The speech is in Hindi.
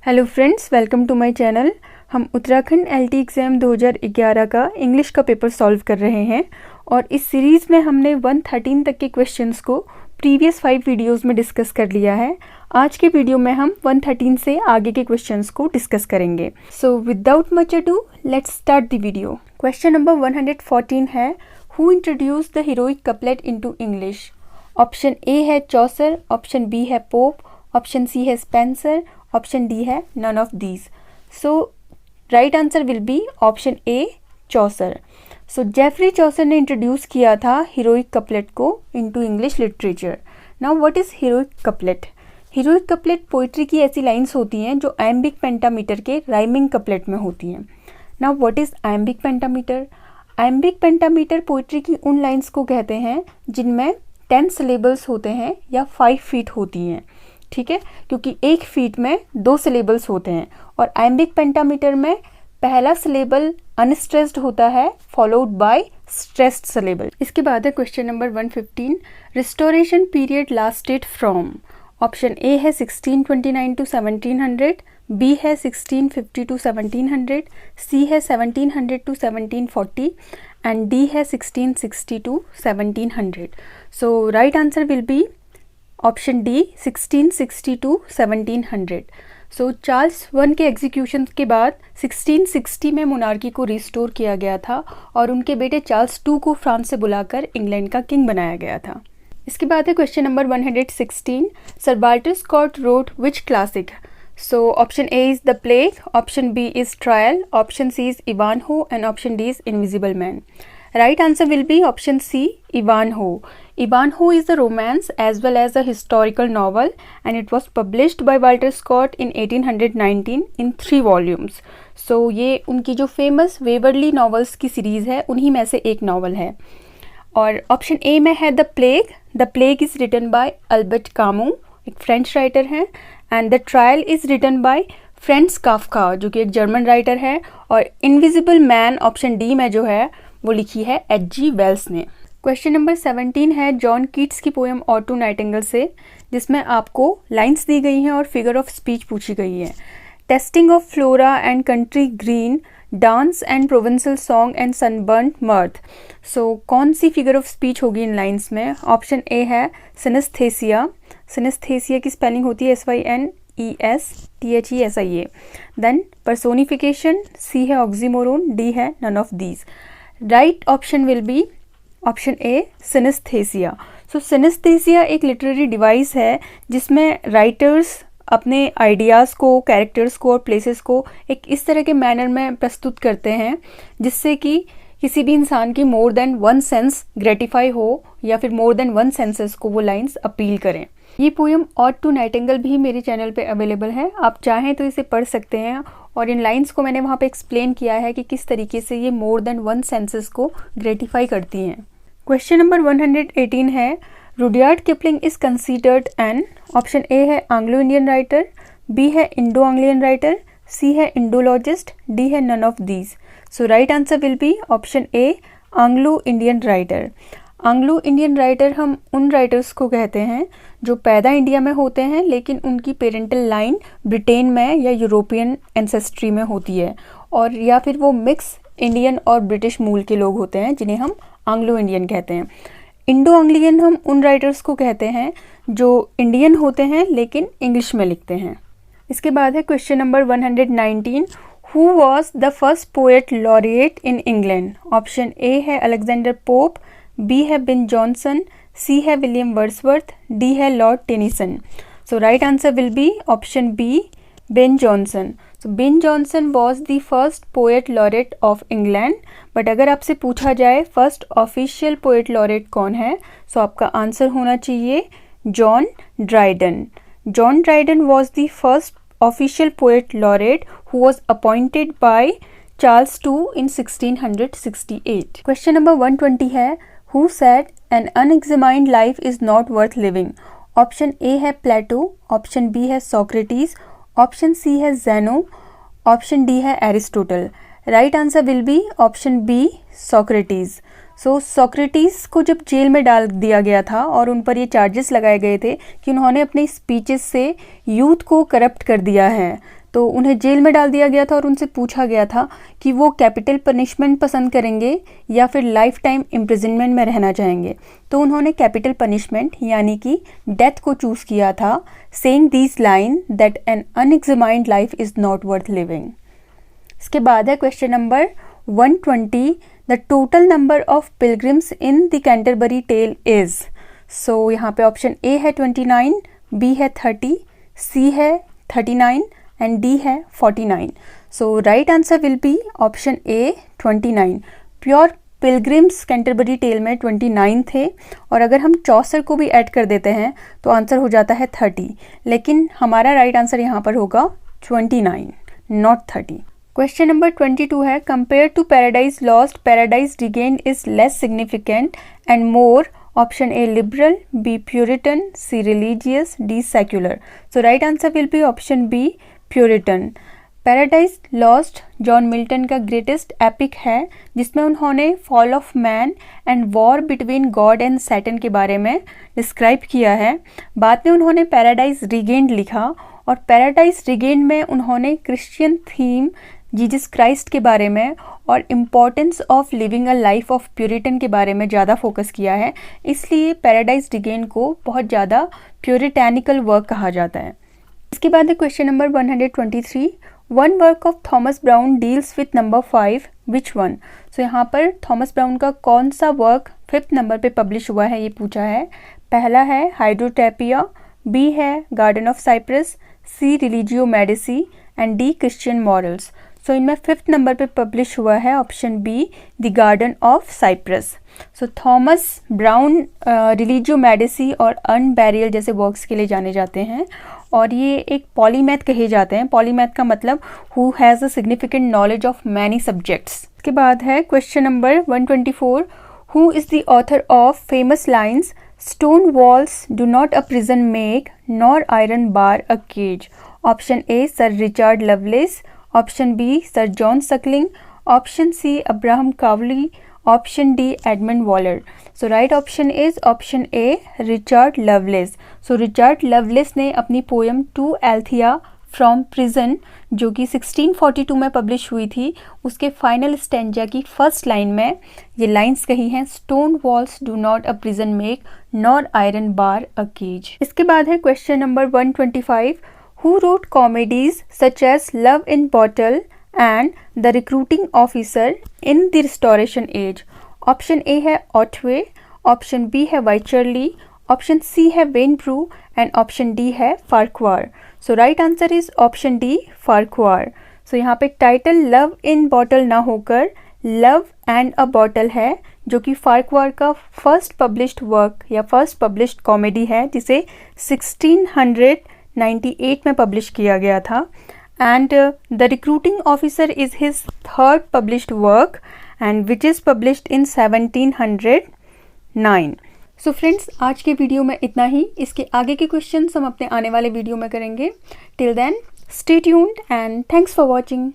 Hello friends, welcome to my channel. हम उत्तराखंड एलटी एग्ज़ाम 2011 का इंग्लिश का पेपर सॉल्व कर रहे हैं और इस सीरीज़ में हमने 113 तक के क्वेश्चंस को प्रीवियस 5 वीडियोस में डिस्कस कर लिया है। आज के वीडियो में हम 113 से आगे के क्वेश्चंस को डिस्कस करेंगे। So without much ado let's start the video. Question number 114 है, who introduce the heroic couplet into English. Option A है चौसर, ऑप्शन बी है पोप, ऑप्शन सी है स्पेंसर, ऑप्शन डी है none of these. So right answer will be option A Chaucer. So Geoffrey Chaucer ने इंट्रोड्यूस किया था हीरोइक कपलेट को into English literature. Now what is heroic couplet? Heroic couplet poetry की ऐसी लाइंस होती हैं जो आयम्बिक पेंटामीटर के राइमिंग कपलेट में होती हैं। Now what is iambic pentameter? Iambic pentameter poetry की उन लाइंस को कहते हैं जिनमें 10 सिलेबल्स होते हैं या 5 फीट होती हैं, ठीक है, क्योंकि एक फीट में 2 सिलेबल्स होते हैं और आयम्बिक पेंटामीटर में पहला सिलेबल अनस्ट्रेस्ड होता है फॉलोड बाय स्ट्रेस्ड सिलेबल। इसके बाद है question number 115, restoration period lasted from. Option A है 1629 टू 1700, बी है 1650 टू 1700, सी है 1700 टू 1740 एंड डी है 1660 to 1700। So right answer will be option D 1660 to 1700। So Charles one के एग्जीक्यूशन के बाद 1660 में मोनार्की को रिस्टोर किया गया था और उनके बेटे चार्ल्स टू को फ्रांस से बुलाकर इंग्लैंड का किंग बनाया गया था। इसके बाद है question number 116, sir Walter Scott wrote which classic. So option A is the plague, option B is trial, option C is Ivanhoe and option D is invisible man. Right answer will be option C, Ivanhoe. Ivanhoe is a romance as well as a historical novel and it was published by Walter Scott in 1819 in 3 volumes. So ये उनकी जो फेमस वेवरली नॉवेल्स की सीरीज़ है उन्हीं में से एक नॉवल है। और ऑप्शन ए में है the plague. The plague is written by Albert Camus, एक फ्रेंच राइटर हैं, and the trial is written by Franz Kafka जो कि एक जर्मन राइटर है। और इनविजिबल मैन ऑप्शन डी में जो है वो लिखी है H.G. वेल्स ने। क्वेश्चन नंबर 17 है जॉन कीट्स की पोएम ऑर टू नाइटिंगेल से, जिसमें आपको लाइंस दी गई हैं और फिगर ऑफ स्पीच पूछी गई है। Tasting of Flora and country green, dance and provincial song and sunburnt mirth. So कौन सी फिगर ऑफ स्पीच होगी इन लाइंस में? ऑप्शन ए है सिनेस्थेसिया। सिनेस्थेसिया की स्पेलिंग होती है SYNESTHESIA। देन पर्सोनिफिकेशन, सी है ऑक्सीमोरोन, डी है none of these. Right option will be option A synesthesia. So synesthesia एक लिटरेरी डिवाइस है जिसमें राइटर्स अपने आइडियाज़ को, कैरेक्टर्स को और प्लेसेस को एक इस तरह के मैनर में प्रस्तुत करते हैं जिससे कि किसी भी इंसान की मोर देन वन सेंस ग्रेटिफाई हो या फिर मोर देन वन सेंसेस को वो लाइंस अपील करें। ये पोएम ऑड टू नाइटिंगेल भी मेरे चैनल पे अवेलेबल है, आप चाहें तो इसे पढ़ सकते हैं और इन लाइंस को मैंने वहाँ पे एक्सप्लेन किया है कि किस तरीके से ये मोर देन वन सेंसेस को ग्रेटिफाई करती हैं। क्वेश्चन नंबर 118 है, Rudyard Kipling is considered an. Option A है एंग्लो इंडियन राइटर, बी है इंडो एंग्लियन राइटर, सी है इंडोलॉजिस्ट, डी है none of these. So right answer will be option A Anglo Indian writer. Anglo Indian writer हम उन राइटर्स को कहते हैं जो पैदा इंडिया में होते हैं लेकिन उनकी पेरेंटल लाइन ब्रिटेन में या यूरोपियन एंसेस्ट्री में होती है, और या फिर वो मिक्स इंडियन और ब्रिटिश मूल के लोग होते हैं जिन्हें हम एंग्लो इंडियन कहते हैं। इंडो एंग्लियन हम उन राइटर्स को कहते हैं जो इंडियन होते हैं लेकिन इंग्लिश में लिखते हैं। इसके बाद है question number 119, who was the first poet laureate in England. Option A है अलेक्जेंडर पोप, बी है बिन जॉनसन, सी है विलियम वर्ड्सवर्थ, डी है Lord Tennyson. So right answer will be option B Ben Jonson. So Ben Jonson was the first poet laureate of England. But अगर आपसे पूछा जाए फर्स्ट ऑफिशियल पोएट लॉरेट कौन है, सो आपका आंसर होना चाहिए John Dryden. John Dryden was the first official poet laureate who was appointed by Charles two in 1668। Question number 120 है, who said an unexamined life is not worth living. Option A है प्लेटो, ऑप्शन बी है सोक्रेटिस, ऑप्शन सी है ज़ेनो, ऑप्शन डी है Aristotle. Right answer will be option B Socrates. So Socrates को जब जेल में डाल दिया गया था और उन पर ये चार्जेस लगाए गए थे कि उन्होंने अपने स्पीचेस से यूथ को करप्ट कर दिया है, तो उन्हें जेल में डाल दिया गया था और उनसे पूछा गया था कि वो कैपिटल पनिशमेंट पसंद करेंगे या फिर लाइफ टाइम इम्प्रिजनमेंट में रहना चाहेंगे। तो उन्होंने कैपिटल पनिशमेंट यानी कि डेथ को चूज़ किया था, saying these line that an unexamined life is not worth living. इसके बाद है question number 120, the total number of pilgrims in the Canterbury tale is. So यहाँ पे ऑप्शन ए है 29, बी है 30, सी है 39 एंड डी है 49। So right answer will be option A 29। Pure pilgrims Canterbury tale में 29 थे और अगर हम चौसर को भी ऐड कर देते हैं तो आंसर हो जाता है 30, लेकिन हमारा राइट आंसर यहाँ पर होगा 29 नॉट 30। क्वेश्चन नंबर 22 है, compare to Paradise Lost Paradise Regain is less significant and more. Option A liberal, B Puritan, C religious, D secular. So right answer will be option B Puritan. Paradise Lost John Milton का ग्रेटेस्ट एपिक है जिसमें उन्होंने fall of man and war between God and Satan के बारे में डिस्क्राइब किया है। बाद में उन्होंने पैराडाइज रिगेन्ड लिखा और पैराडाइज रिगेन्ड में उन्होंने क्रिश्चियन थीम, जीसस क्राइस्ट के बारे में और importance of living a life of Puritan के बारे में ज़्यादा फोकस किया है, इसलिए पैराडाइज रिगेन को बहुत ज़्यादा प्यूरिटैनिकल वर्क कहा जाता है। इसके बाद है question number 123, one work of Thomas Browne deals with number 5 which one. So यहाँ पर थॉमस ब्राउन का कौन सा वर्क 5th नंबर पे पब्लिश हुआ है ये पूछा है। पहला है हाइड्रोटैपिया, बी है garden of Cyprus, C Religio Medici and D Christian morals. So इनमें 5th नंबर पे पब्लिश हुआ है option B the garden of Cyprus. So Thomas Browne Religio Medici और अनबैरियल जैसे वर्क्स के लिए जाने जाते हैं और ये एक पॉलीमैथ कहे जाते हैं। पॉलीमैथ का मतलब who has a significant knowledge of many subjects. इसके बाद है question number 124, who is the author of famous lines stone walls do not a prison make nor iron bar a cage. Option A sir Richard Lovelace, option B sir John Suckling, option C Abraham Cowley, option D Edmund Waller. So right option is option A Richard Lovelace. So Richard Lovelace ने अपनी poem to Althea from prison जो कि 1642 में पब्लिश हुई थी, उसके फाइनल स्टेंजा की फर्स्ट लाइन में ये लाइंस कही हैं, stone walls do not a prison make nor iron bar a cage. इसके बाद है question number 125, who wrote comedies such as Love in Bottle and The Recruiting Officer in the Restoration Age? Option A है ऑटवे, ऑप्शन बी है वाइचरली, ऑप्शन सी है वेनब्रू एंड ऑप्शन डी है Farquhar. So right answer is option D Farquhar. So यहाँ पे टाइटल लव इन बॉटल ना होकर लव एंड अ बॉटल है जो कि फार्क्वार का फर्स्ट पब्लिश्ड वर्क या फर्स्ट पब्लिश्ड कॉमेडी है जिसे 1698 में पब्लिश किया गया था and the recruiting officer is his third published work and which is published in 1709। So friends, आज के वीडियो में इतना ही। इसके आगे के क्वेश्चंस हम अपने आने वाले वीडियो में करेंगे। Till then stay tuned and thanks for watching.